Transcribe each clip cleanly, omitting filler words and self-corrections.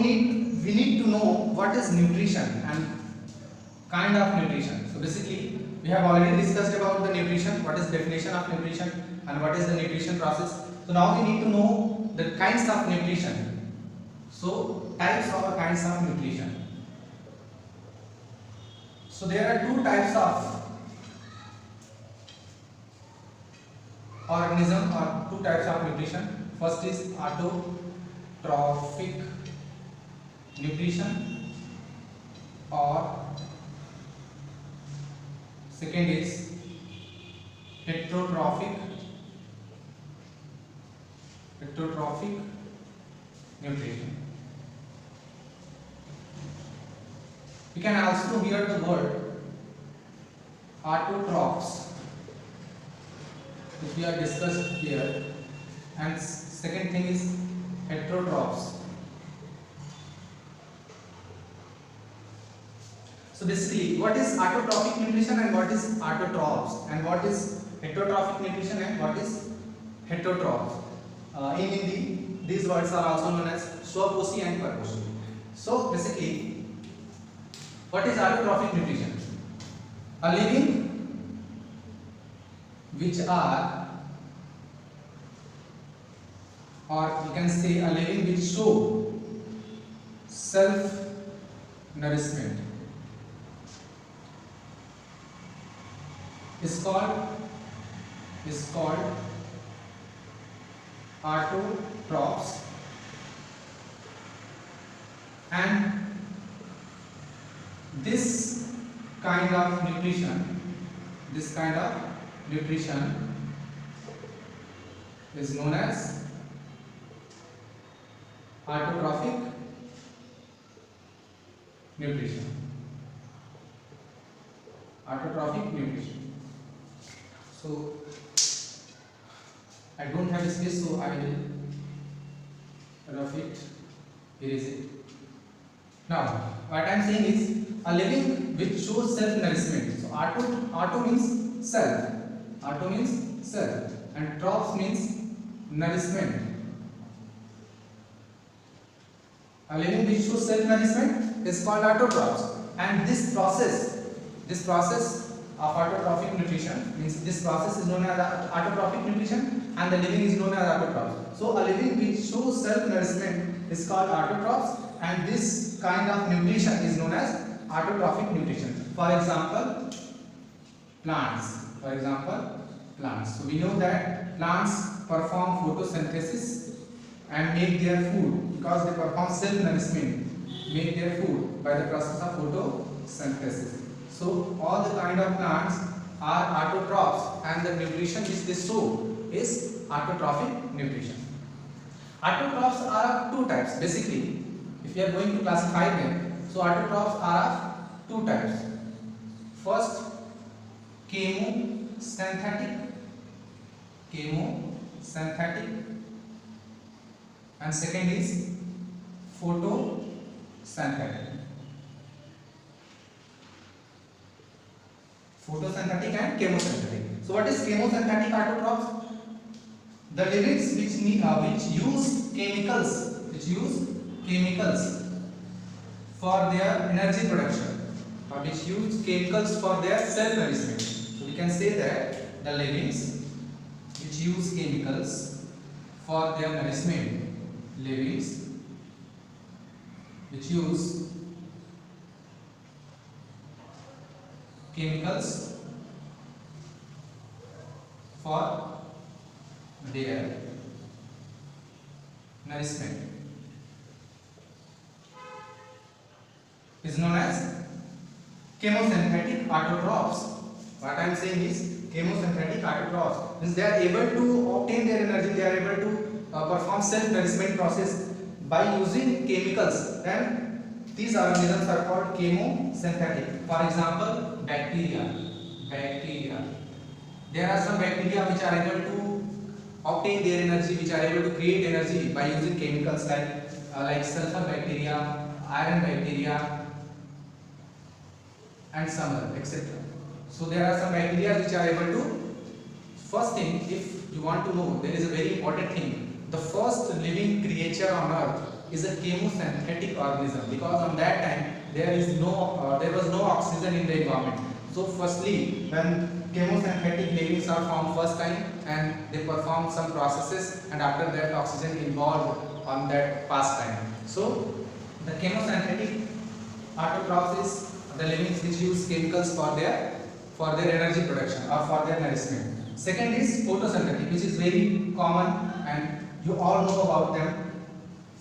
we need to know what is nutrition and kind of nutrition. So basically we have already discussed about the nutrition, what is definition of nutrition and what is the nutrition process. So now we need to know the kinds of nutrition. So types or kinds of nutrition. So there are two types of organism or two types of nutrition. First is autotrophic nutrition or second is heterotrophic nutrition. You can also hear the word autotrophs, which we are discussed here, and second thing is heterotrophs. So basically, what is autotrophic nutrition and what is autotrophs, and what is heterotrophic nutrition and what is heterotrophs? In Hindi, these words are also known as swaposhi and parposhi. So basically, what is autotrophic nutrition? A living which are, or you can say a living which show self nourishment is called autotrophs, and this kind of nutrition is known as autotrophic nutrition. So I don't have space, so I will rough it, erase it. Now what I am saying is a living which shows self nourishment. So auto means self, and trophs means nourishment. A living which shows self nourishment is called autotrophs, and this process of autotrophic nutrition means this process is known as autotrophic nutrition, and the living is known as autotrophs. So a living which shows self nourishment is called autotrophs, and this kind of nutrition is known as autotrophic nutrition. For example, plants. So we know that plants perform photosynthesis and make their food because they perform self nourishment, make their food by the process of photosynthesis. So all the kind of plants are autotrophs, and the nutrition which they show is autotrophic nutrition. Autotrophs are of two types. Basically, if you are going to classify them, so autotrophs are of two types. First, chemosynthetic, and second is photosynthetic. Photosynthetic and chemosynthetic. So what is chemosynthetic autotrophs? The livings which use chemicals for their energy production, or which use chemicals for their self nourishment. So we can say that the livings which use chemicals for their nourishment, chemicals for their nourishment is known as chemosynthetic autotrophs. What I am saying is chemosynthetic autotrophs means they are able to obtain their energy, they are able to perform self nourishment process by using chemicals, and these organisms are called chemosynthetic. For example, bacteria. There are some bacteria which are able to obtain their energy, which are able to create energy by using chemicals like sulfur bacteria, iron bacteria, and some other, etc. So there are some bacteria which are able to. First thing, if you want to know, there is a very important thing. The first living creature on earth is a chemosynthetic organism, because on that time there was no oxygen in the environment. So firstly, when chemosynthetic livings are formed first time, and they perform some processes, and after that oxygen involved on that past time. So the chemosynthetic autotrophs is the livings which use chemicals for their energy production or for their nourishment. Second is photosynthetic, which is very common and you all know about them.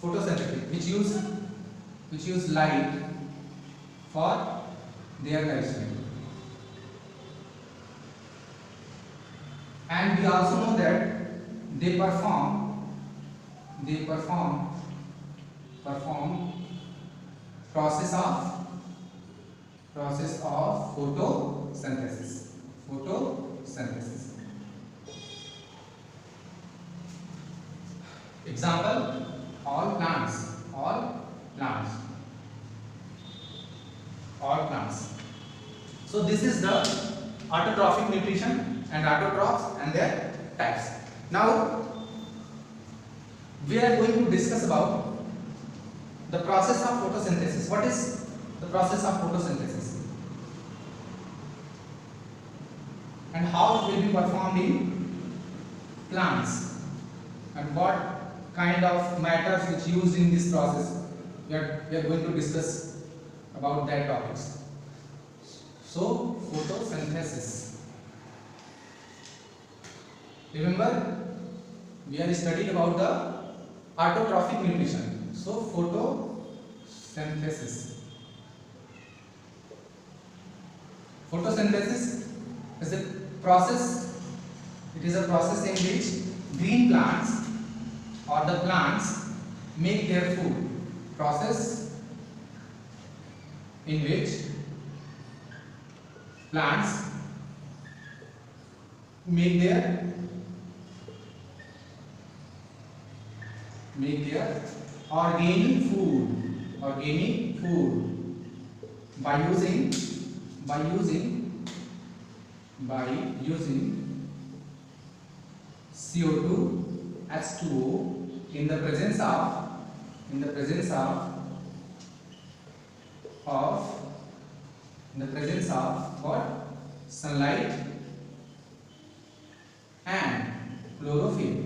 Photosynthetic, which use light for their nourishment. And we also know that they perform process of photosynthesis. Example, all plants. So this is the autotrophic nutrition and autotrophs and their types. Now we are going to discuss about the process of photosynthesis. What is the process of photosynthesis and how it will be performed in plants, and what kind of matters which used in this process. We are going to discuss about that topics. So photosynthesis, remember we are studying about the autotrophic nutrition. So photosynthesis is a process. It is a process in which green plants or the plants make their food. Process in which plants make their organic food by using CO2, H2O in the presence of what? Sunlight and chlorophyll.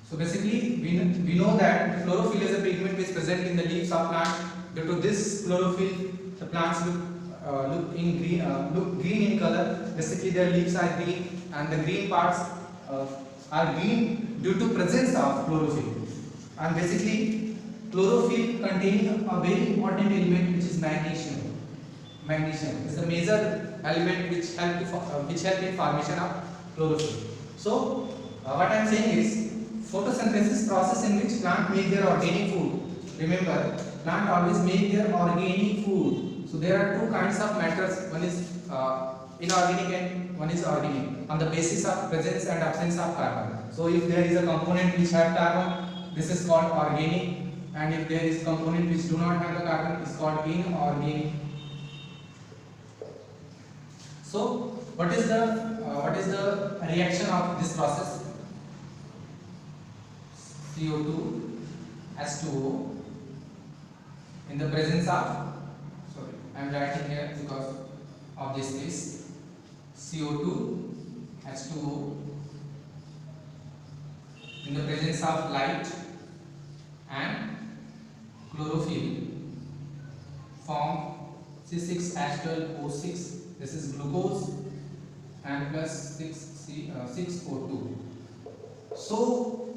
So basically we know that chlorophyll is a pigment which is present in the leaves of plants. Due to this chlorophyll, the plants look green in color. Basically their leaves are green, and the green parts are green due to presence of chlorophyll. And basically chlorophyll contains a very important element, which is magnesium. Magnesium is the major element which help in formation of chlorophyll. So what I am saying is photosynthesis process in which plant make their organic food. Remember, plant always make their organic food. So there are two kinds of matters. One is inorganic and one is organic, on the basis of presence and absence of carbon. So if there is a component which have carbon, this is called organic, and if there is component which do not have the carbon, it is called inorganic. So what is the reaction of this process? CO2, H2O in the presence of, sorry, I am writing here because of this case, CO2, H2O in the presence of light and chlorophyll form C6H12O6. This is glucose and plus 6O2. So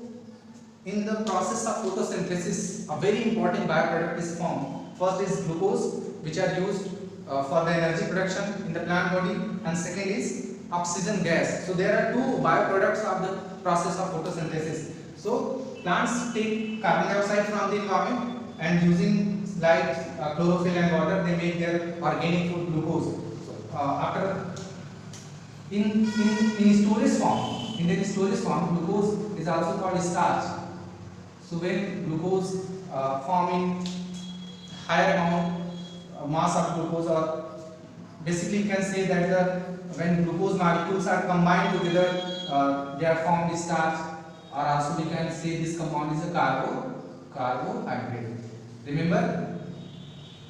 in the process of photosynthesis, a very important byproduct is formed. First is glucose, which are used for the energy production in the plant body, and second is oxygen gas. So there are two byproducts of the process of photosynthesis. So plants take carbon dioxide from the environment, and using light, chlorophyll and water, they make their organic food glucose. In storage form, glucose is also called starch. So when glucose form in higher amount mass of glucose, or basically you can say that when glucose molecules are combined together, they are formed starch. or also we can say this compound is a carbohydrate. Remember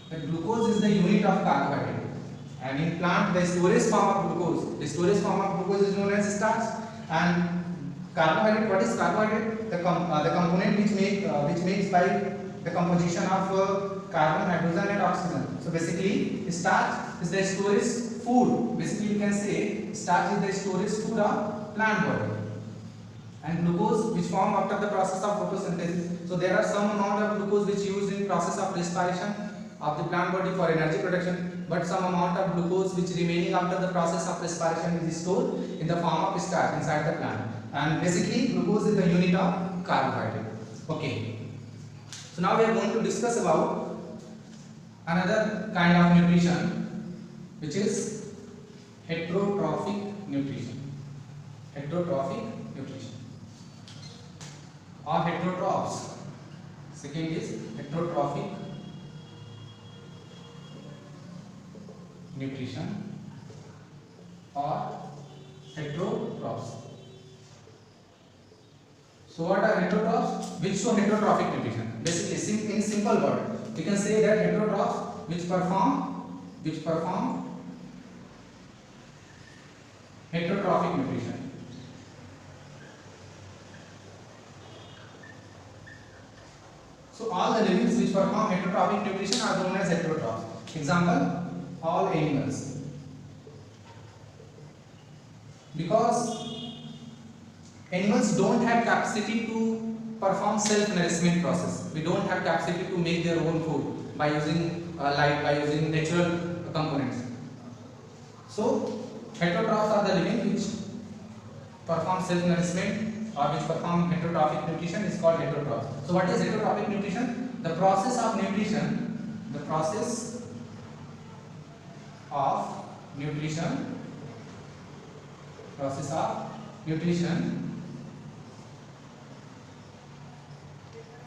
that glucose is the unit of carbohydrate, and in plant the storage form of glucose is known as starch. And carbohydrate, what is carbohydrate? The component which makes by the composition of carbon, hydrogen and oxygen. So basically starch is the storage food. Basically you can say starch is the storage food of plant body, and glucose which form after the process of photosynthesis. So there are some amount of glucose which used in process of respiration of the plant body for energy production, but some amount of glucose which remaining after the process of respiration is stored in the form of starch inside the plant. And basically glucose is the unit of carbohydrate. Okay, so now we are going to discuss about another kind of nutrition, which is heterotrophic nutrition. Heterotrophic nutrition or heterotrophs. Second is heterotrophic nutrition or heterotrophs. So what are heterotrophs? Which show heterotrophic nutrition. Basically, in simple word, we can say that heterotrophs which perform heterotrophic nutrition. So all the livings which perform heterotrophic nutrition are known as heterotrophs. Example, all animals. Because animals don't have capacity to perform self-nourishment process. We don't have capacity to make their own food by using by using natural components. So heterotrophs are the living which perform self-nourishment or which perform heterotrophic nutrition is called heterotrophs. So what is heterotrophic nutrition? The process of nutrition,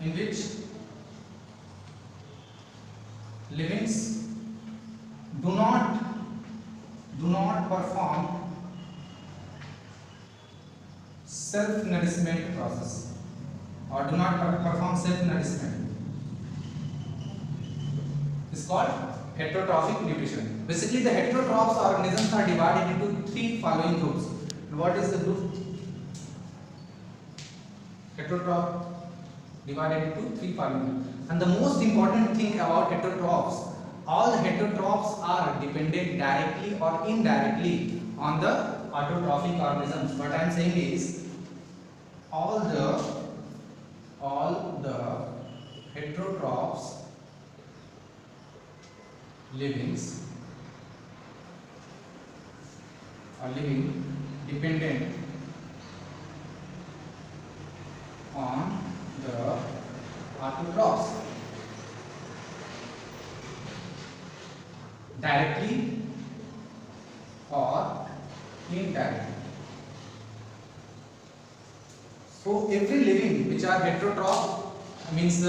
in which livings do not perform self-nourishment process or do not perform self-nourishment is called heterotrophic nutrition. Basically the heterotrophs organisms are divided into three following groups. What is the group? Heterotroph divided into three following groups. And the most important thing about heterotrophs, all heterotrophs are dependent directly or indirectly on the autotrophic organisms. What I am saying is all the heterotrophs livings are living dependent on the autotrophs directly or indirectly. So every living which are heterotroph means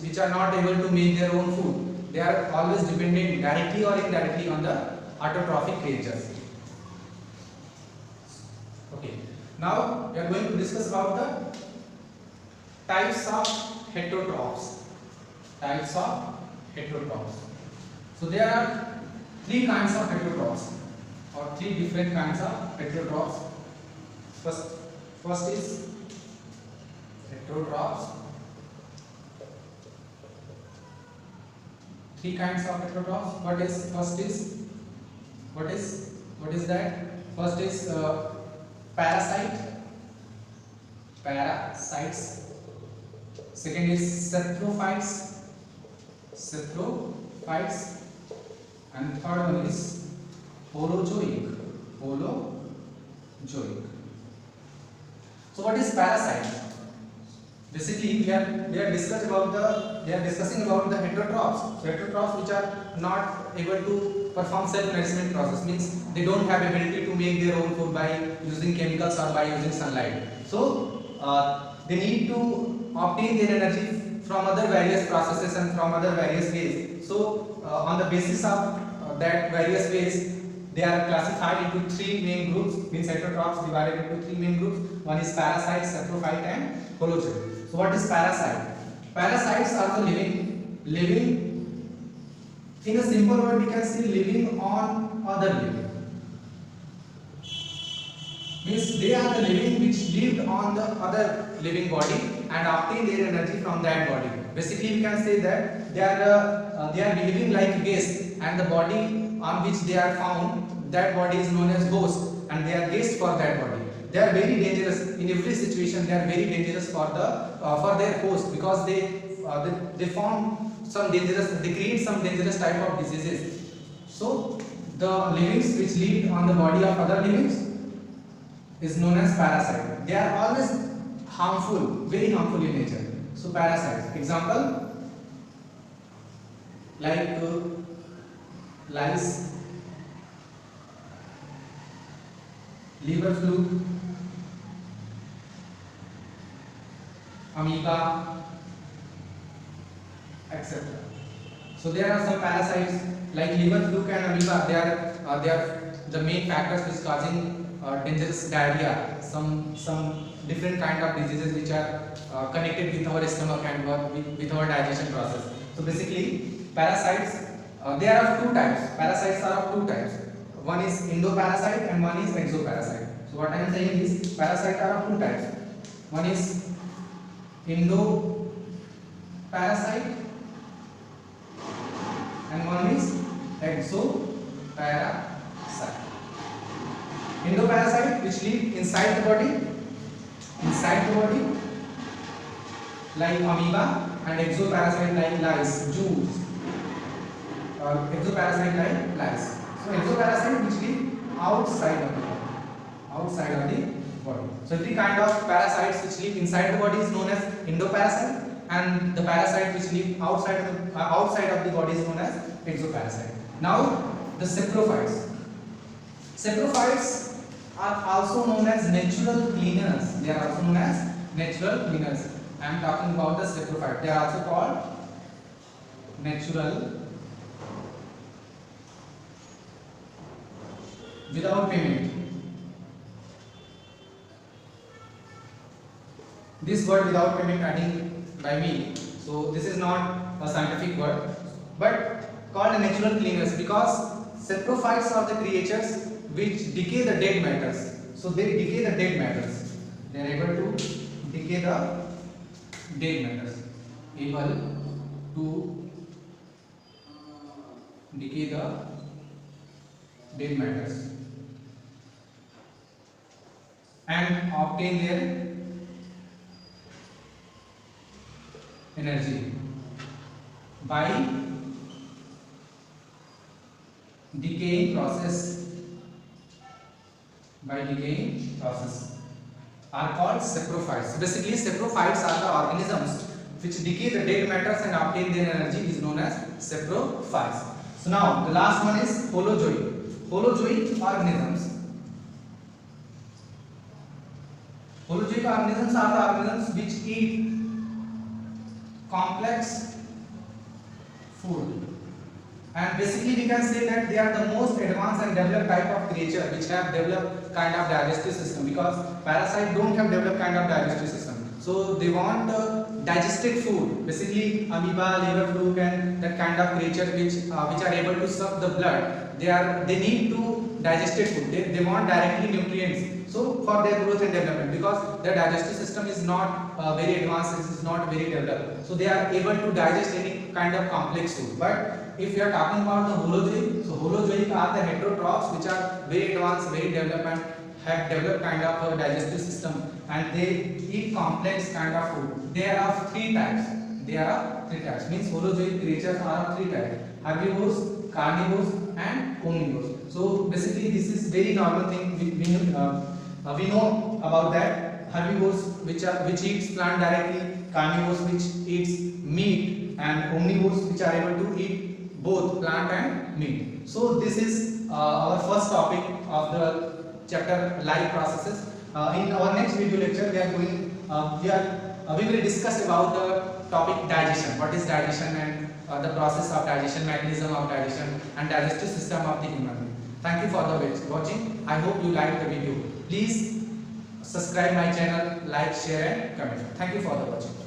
which are not able to make their own food, they are always dependent directly or indirectly on the autotrophic creatures. Okay, now we are going to discuss about the types of heterotrophs. So there are three kinds of heterotrophs or three different kinds of heterotrophs. First is heterotrophs. Three kinds of heterotrophs. What is that? First is parasites. Second is saprophytes, and third one is holozoic. So what is parasite? Basically we are discussing about the heterotrophs. So heterotrophs which are not able to perform self-nourishment process, means they don't have ability to make their own food by using chemicals or by using sunlight. So they need to obtain their energy from other various processes and from other various ways. So on the basis of that various ways, They are classified into three main groups, means heterotrophs divided into three main groups. One is parasite, saprophyte and holozoite. So what is parasite? Parasites are the living, in a simple word we can say living on other living. Means they are the living which lived on the other living body and obtained their energy from that body. Basically we can say that they are behaving like guests, and the body on which they are found, that body is known as host, and they are guests for that body. They are very dangerous in every situation. They are very dangerous for their host, because they form some dangerous, they create some dangerous type of diseases. So the livings which live on the body of other livings is known as parasite. They are always harmful, very harmful in nature. So parasites. Example like lice, liver fluke, amoeba, etc. So there are some parasites like liver fluke and amoeba. They are the main factors which causing dangerous diarrhea, some different kind of diseases which are connected with our stomach and with our digestion process. So basically parasites, they are of two types. Parasites are of two types. One is endoparasite and one is exoparasite. So what I am saying is parasites are of two types. One is endoparasite and one is exoparasite. Endoparasite which live inside the body like amoeba, and exoparasite like lice, Jews, or exoparasite like lice. So exoparasite which live outside of the body. So every kind of parasites which live inside the body is known as endoparasite, and the parasite which live outside of the body is known as exoparasite. Now the saprophytes. Saprophytes are also known as natural cleaners. They are also known as natural cleaners. I am talking about the saprophyte. They are also called natural without payment. This word without payment adding by me. So this is not a scientific word, but called natural cleaners because saprophytes are the creatures which decay the dead matters. So they decay the dead matters. They are able to decay the dead matters. Able to decay the dead matters and obtain their energy by decaying process. Are called saprophytes. So basically saprophytes are the organisms which decay the dead matters and obtain their energy is known as saprophytes. So now the last one is holozoic. Holozoic organisms. Holozoic organisms are the organisms which eat complex food. And basically we can say that they are the most advanced and developed type of creature which have developed kind of digestive system, because parasites don't have developed kind of digestive system. So they want digested food. Basically amoeba, liver fluke and that kind of creature which are able to suck the blood. They need to digested food. They want directly nutrients. So for their growth and development, because their digestive system is not very advanced, it is not very developed. So they are able to digest any kind of complex food. But if we are talking about the holozoic, so holozoic are the heterotrophs which are very advanced, very developed and have developed kind of a digestive system, and they eat complex kind of food. They are of three types. Means holozoic creatures are of three types: herbivores, carnivores and omnivores. So basically this is very normal thing. We know about that. Herbivores which eats plant directly, carnivores which eats meat, and omnivores which are able to eat both plant and meat. So this is our first topic of the chapter life processes. In our next video lecture we will discuss about the topic digestion. What is digestion and the process of digestion, mechanism of digestion and digestive system of the human being. Thank you for the watching. I hope you liked the video. Please subscribe my channel, like, share and comment. Thank you for the watching.